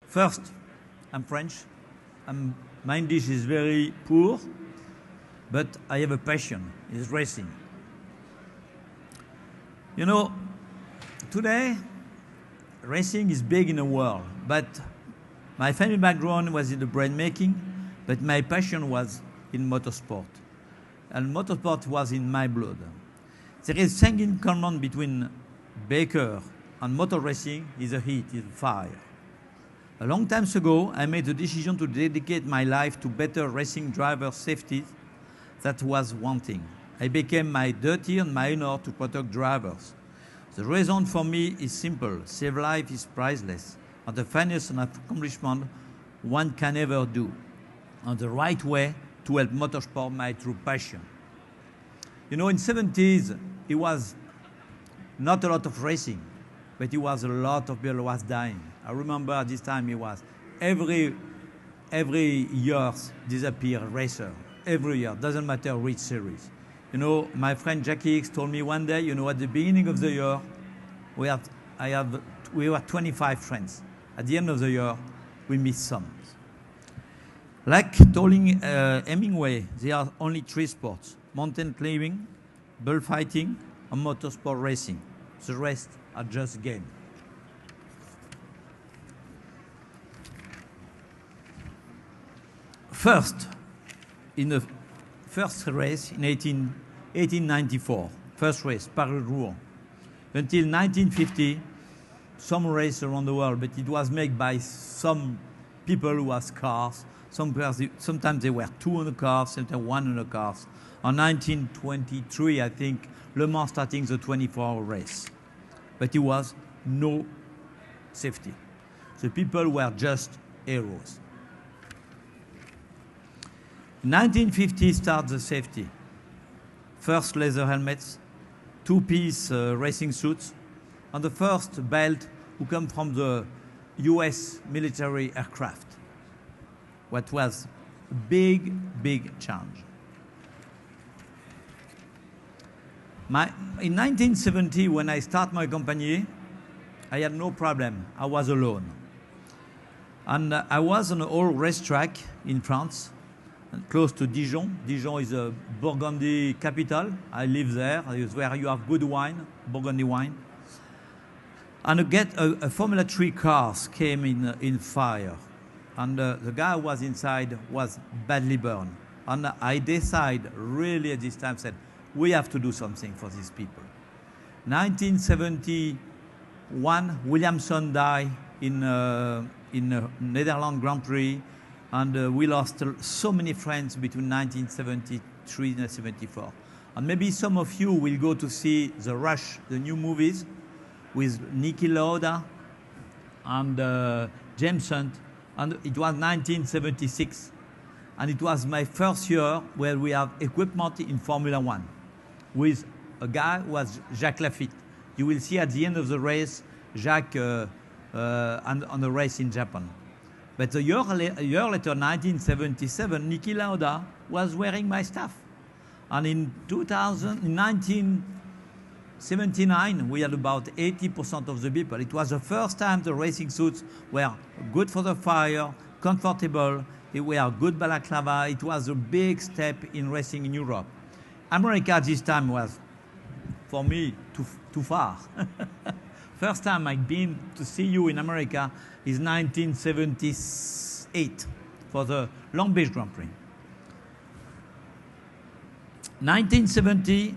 First, I'm French. My English is very poor, but I have a passion, it's racing. You know, today, racing is big in the world, but my family background was in the bread making, but my passion was in motorsport. And motorsport was in my blood. There is a thing in common between baker and motor racing is a heat, is a fire. A long time ago, I made the decision to dedicate my life to better racing driver safety. That was one thing. I became my duty and my honor to protect drivers. The reason for me is simple. Save life is priceless, and the finest accomplishment one can ever do. And the right way to help motorsport my true passion. You know, in the 70s, it was not a lot of racing, but it was a lot of people was dying. I remember at this time it was every year disappear racer. Every year, doesn't matter which series. You know, my friend Jackie Hicks told me one day, you know, at the beginning of the year, we were 25 friends. At the end of the year, we missed some. Like telling Hemingway, there are only three sports: mountain climbing, bullfighting, and motorsport racing. The rest are just games. First, in the first race in 1894, first race, Paris-Rouen. Until 1950, some race around the world, but it was made by some people who had cars. Sometimes they were 200 cars, sometimes 100 cars. In 1923, I think, Le Mans starting the 24-hour race. But it was no safety. The people were just heroes. In 1950 starts the safety. First leather helmets, two-piece racing suits, and the first belt who come from the US military aircraft. What was a big, big change. In 1970, when I start my company, I had no problem. I was alone. And I was on an old racetrack in France, close to Dijon. Dijon is a Burgundy capital. I live there. It's where you have good wine, Burgundy wine. And a Formula 3 cars came in fire. And the guy who was inside was badly burned. And I decided, really at this time, said, we have to do something for these people. 1971, Williamson died in Netherlands Grand Prix. And we lost so many friends between 1973 and 1974. And maybe some of you will go to see The Rush, the new movies, with Niki Lauda and James Hunt. And it was 1976. And it was my first year where we have equipment in Formula One with a guy who was Jacques Lafitte. You will see at the end of the race, Jacques on the race in Japan. But a year later, 1977, Niki Lauda was wearing my stuff. And in 1979, we had about 80% of the people. It was the first time the racing suits were good for the fire, comfortable, they were good balaclava. It was a big step in racing in Europe. America at this time was, for me, too far. First time I've been to see you in America is 1978 for the Long Beach Grand Prix. 1970,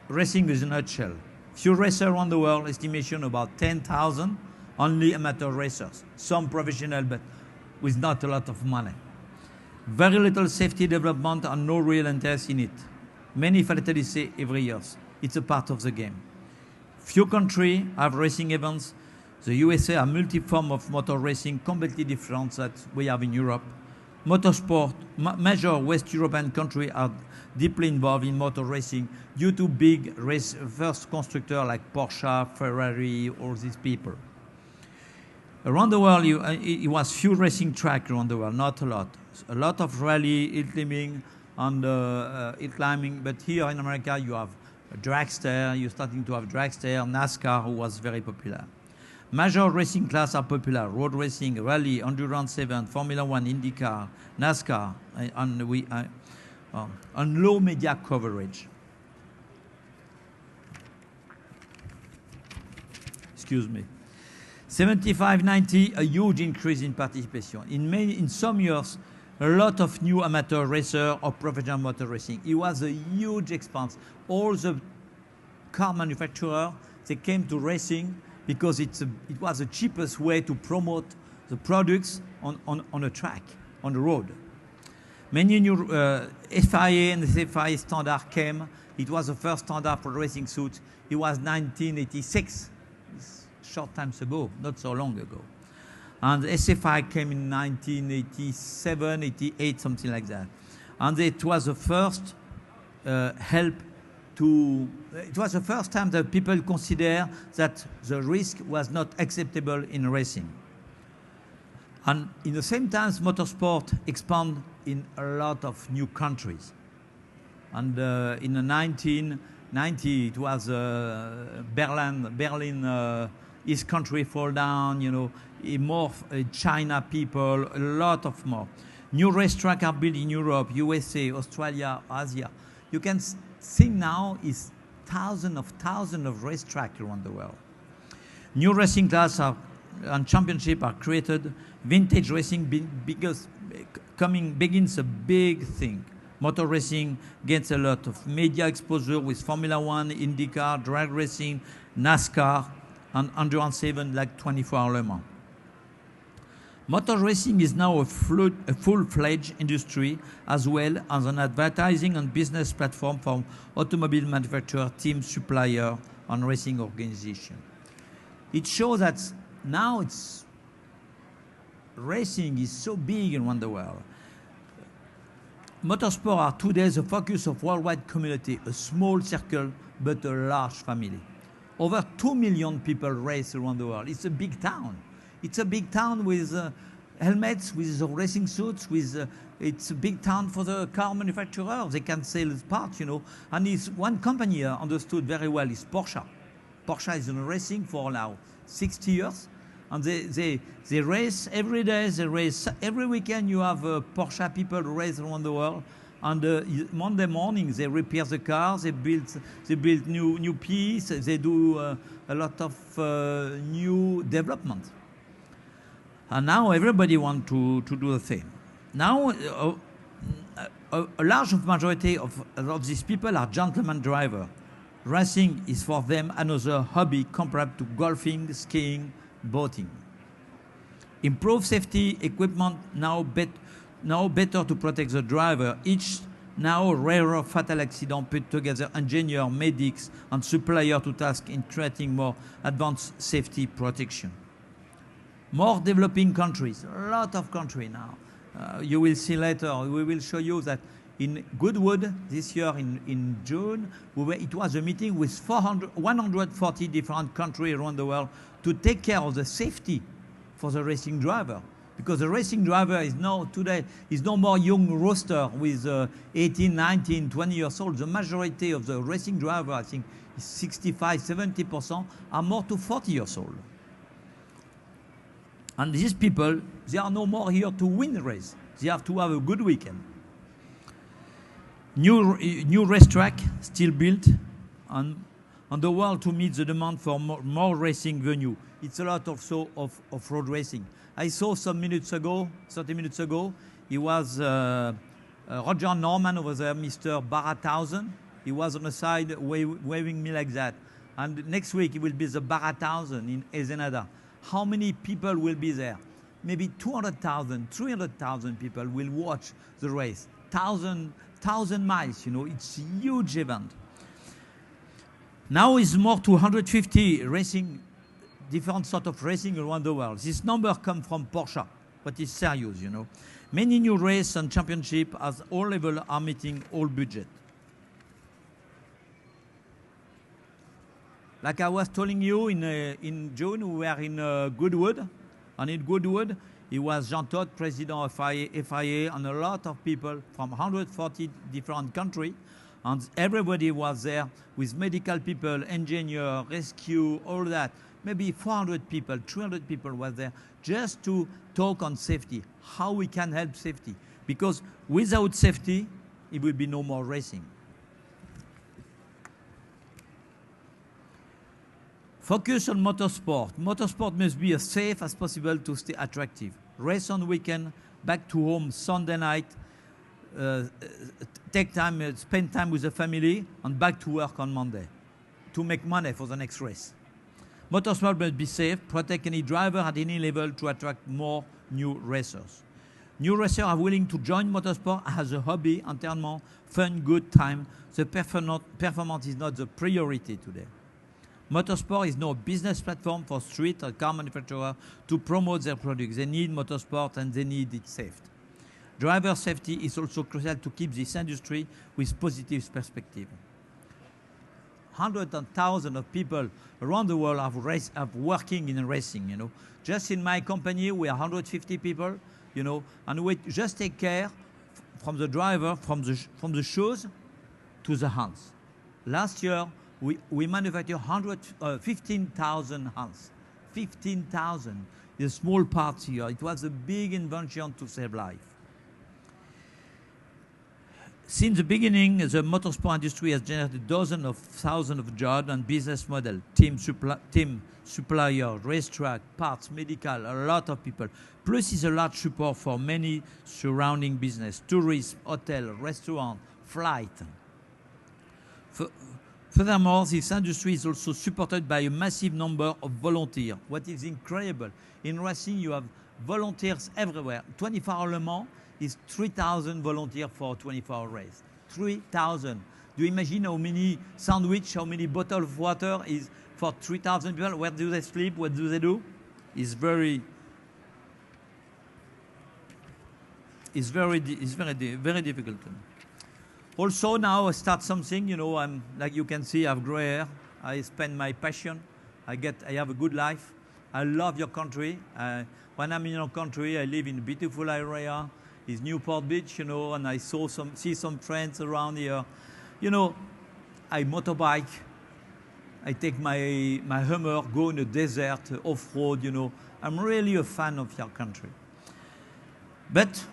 racing is a nutshell. Few racers around the world, estimation about 10,000, only amateur racers. Some professional, but with not a lot of money. Very little safety development and no real interest in it. Many fatalities every year. It's a part of the game. Few countries have racing events. The USA are multi-form of motor racing, completely different that we have in Europe. Motorsport, major West European countries are deeply involved in motor racing due to big race first constructors like Porsche, Ferrari, all these people. Around the world, it was few racing tracks around the world, not a lot. A lot of rally, hill climbing, and hill climbing, but here in America you have a dragster, you're starting to have dragster, NASCAR, who was very popular. Major racing classes are popular: road racing, rally, endurance 7, Formula 1, IndyCar, NASCAR, and low media coverage. Excuse me. 75-90, a huge increase in participation. In some years, a lot of new amateur racers or professional motor racing. It was a huge expanse. All the car manufacturers, they came to racing because it was the cheapest way to promote the products on a track, on the road. Many new FIA and the FIA standard came. It was the first standard for racing suits. It was 1986, short times ago, not so long ago. And SFI came in 1987, 88, something like that. And it was the first it was the first time that people consider that the risk was not acceptable in racing. And in the same time, motorsport expanded in a lot of new countries. And in the 1990, it was Berlin East country fall down, you know, more China people, a lot of more. New racetracks are built in Europe, USA, Australia, Asia. You can see now is thousands of racetracks around the world. New racing classes and championships are created. Vintage racing begins a big thing. Motor racing gets a lot of media exposure with Formula 1, IndyCar, drag racing, NASCAR, and endurance 7 like 24-hour Le Mans. Motor racing is now a full-fledged industry as well as an advertising and business platform for automobile manufacturer, team supplier, and racing organization. It shows that now racing is so big around the world. Motorsport are today the focus of worldwide community, a small circle but a large family. Over 2 million people race around the world. It's a big town. It's a big town with helmets, with racing suits, it's a big town for the car manufacturer. They can sell parts, you know. And it's one company understood very well is Porsche. Porsche is in racing for now 60 years. And they race every day, they race every weekend. You have Porsche people race around the world. And Monday morning they repair the cars, they build new pieces, they do a lot of new development. And now everybody wants to do the same. Now a large majority of these people are gentleman drivers. Racing is for them another hobby compared to golfing, skiing, boating. Improved safety equipment now better to protect the driver. Each now rarer fatal accident put together engineers, medics, and suppliers to task in creating more advanced safety protection. More developing countries, a lot of countries now. You will see later, we will show you that in Goodwood this year in June, it was a meeting with 140 different countries around the world to take care of the safety for the racing driver. Because the racing driver is no more young rooster with 18, 19, 20 years old. The majority of the racing driver, I think, is 65, 70% are more to 40 years old. And these people, they are no more here to win the race. They have to have a good weekend. New racetrack still built on the world to meet the demand for more racing venue. It's a lot also of road racing. I saw some minutes ago, 30 minutes ago, he was Roger Norman over there, Mr. Barra-1000. He was on the side waving me like that. And next week it will be the Barra-1000 in Ensenada. How many people will be there? Maybe 200,000, 300,000 people will watch the race. 1,000 miles, you know, it's a huge event. Now it's more to 150 racing, different sort of racing around the world. This number comes from Porsche, but it's serious, you know. Many new races and championships at all levels are meeting all budget. Like I was telling you, in June we were in Goodwood, and in Goodwood it was Jean Todt, president of FIA, and a lot of people from 140 different countries. And everybody was there with medical people, engineer, rescue, all that. Maybe 400 people, 300 people were there just to talk on safety, how we can help safety. Because without safety, it will be no more racing. Focus on motorsport. Motorsport must be as safe as possible to stay attractive. Race on weekend, back to home Sunday night, take time, spend time with the family, and back to work on Monday to make money for the next race. Motorsport must be safe, protect any driver at any level to attract more new racers. New racers are willing to join motorsport as a hobby, entertainment, fun, good time. The performance is not the priority today. Motorsport is now a business platform for street or car manufacturers to promote their products. They need motorsport and they need it safe. Driver safety is also crucial to keep this industry with positive perspective. Hundreds and thousands of people around the world are working in racing, you know. Just in my company, we are 150 people, you know, and we just take care from the driver, from the shoes to the hands. Last year, we manufactured 15,000 hands. 15,000 is a small part here. It was a big invention to save life. Since the beginning, the motorsport industry has generated dozens of thousands of jobs and business models. Team supplier, racetrack, parts, medical, a lot of people. Plus, is a large support for many surrounding business, tourism, hotel, restaurant, flight. Furthermore, this industry is also supported by a massive number of volunteers. What is incredible, in racing you have volunteers everywhere. 24-hour Le Mans is 3,000 volunteers for a 24-hour race. 3,000. Do you imagine how many sandwich, how many bottles of water is for 3,000 people? Where do they sleep? What do they do? It's very difficult. Also now I start something, you know, I'm, like you can see, I have gray hair. I spend my passion. I have a good life. I love your country. When I'm in your country, I live in a beautiful area. It's Newport Beach, you know, and I see some friends around here. You know, I motorbike. I take my Hummer, go in the desert, off-road, you know. I'm really a fan of your country. But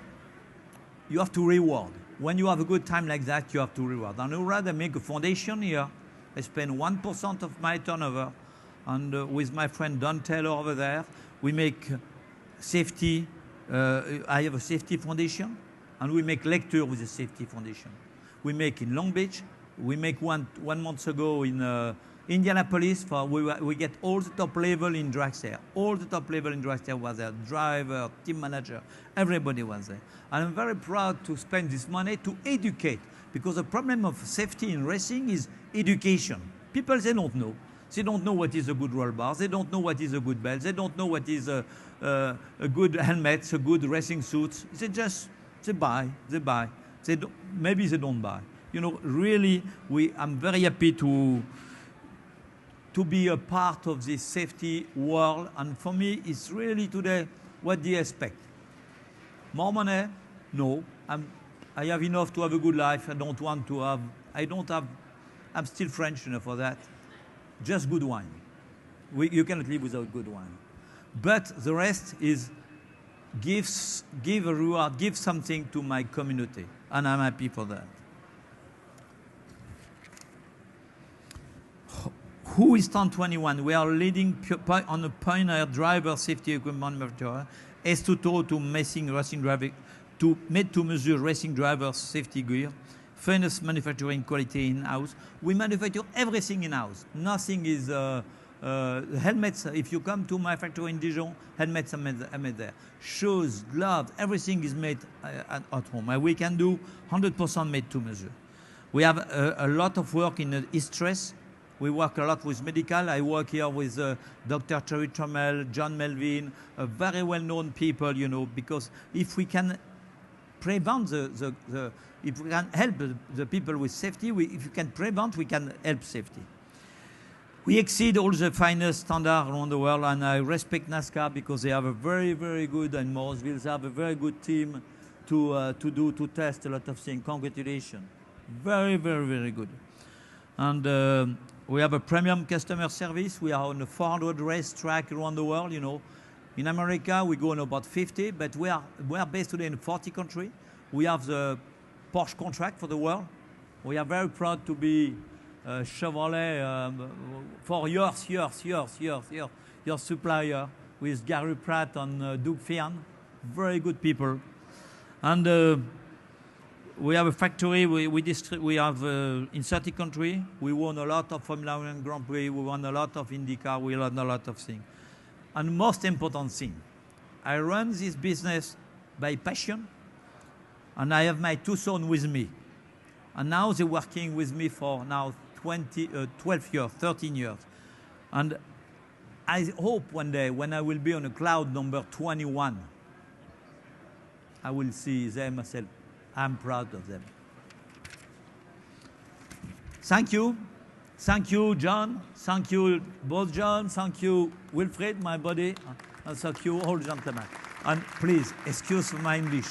you have to reward. When you have a good time like that, you have to reward. And I would rather make a foundation here. I spend 1% of my turnover. And with my friend Don Taylor over there, we make safety. I have a safety foundation. And we make lecture with the safety foundation. We make in Long Beach. We make one month ago in Indianapolis. We get all the top level in dragster. All the top level in dragster was there. Driver, team manager, everybody was there. And I'm very proud to spend this money to educate. Because the problem of safety in racing is education. People, they don't know. They don't know what is a good roll bar. They don't know what is a good belt. They don't know what is a good helmet, a good racing suit. They buy. Maybe they don't buy. You know, really, I'm very happy to be a part of this safety world. And for me, it's really today, what do you expect? More money? No. I have enough to have a good life. I'm still French, you know, for that. Just good wine. You cannot live without good wine. But the rest is give a reward, give something to my community. And I'm happy for that. Who is Stand21? We are leading on a pioneer driver safety equipment manufacturer, to made-to-measure racing drivers safety gear, finest manufacturing quality in-house. We manufacture everything in-house. Nothing is helmets. If you come to my factory in Dijon, helmets are made there. Shoes, gloves, everything is made at home. And we can do 100% made-to-measure. We have a lot of work in stress. We work a lot with medical. I work here with Dr. Terry Trammell, John Melvin, very well-known people, you know, because if we can prevent if we can help the people with safety, if we can prevent, we can help safety. We exceed all the finest standards around the world, and I respect NASCAR because they have a very, very good, and Morizot, they have a very good team to test a lot of things. Congratulations. Very, very, very good. And we have a premium customer service. We are on a 400 racetrack around the world, you know. In America, we go on about 50, but we are based today in 40 countries. We have the Porsche contract for the world. We are very proud to be Chevrolet for years, your supplier with Gary Pratt and Doug Fian. Very good people. And we have a factory, we have in 30 countries. We won a lot of Formula 1 Grand Prix, we won a lot of IndyCar, we won a lot of things. And most important thing, I run this business by passion, and I have my two sons with me. And now they're working with me for now 12 years, 13 years. And I hope one day when I will be on a cloud number 21, I will see them and say, I'm proud of them. Thank you. Thank you, John. Thank you, both John. Thank you, Wilfred, my buddy. And thank you, all gentlemen. And please, excuse my English.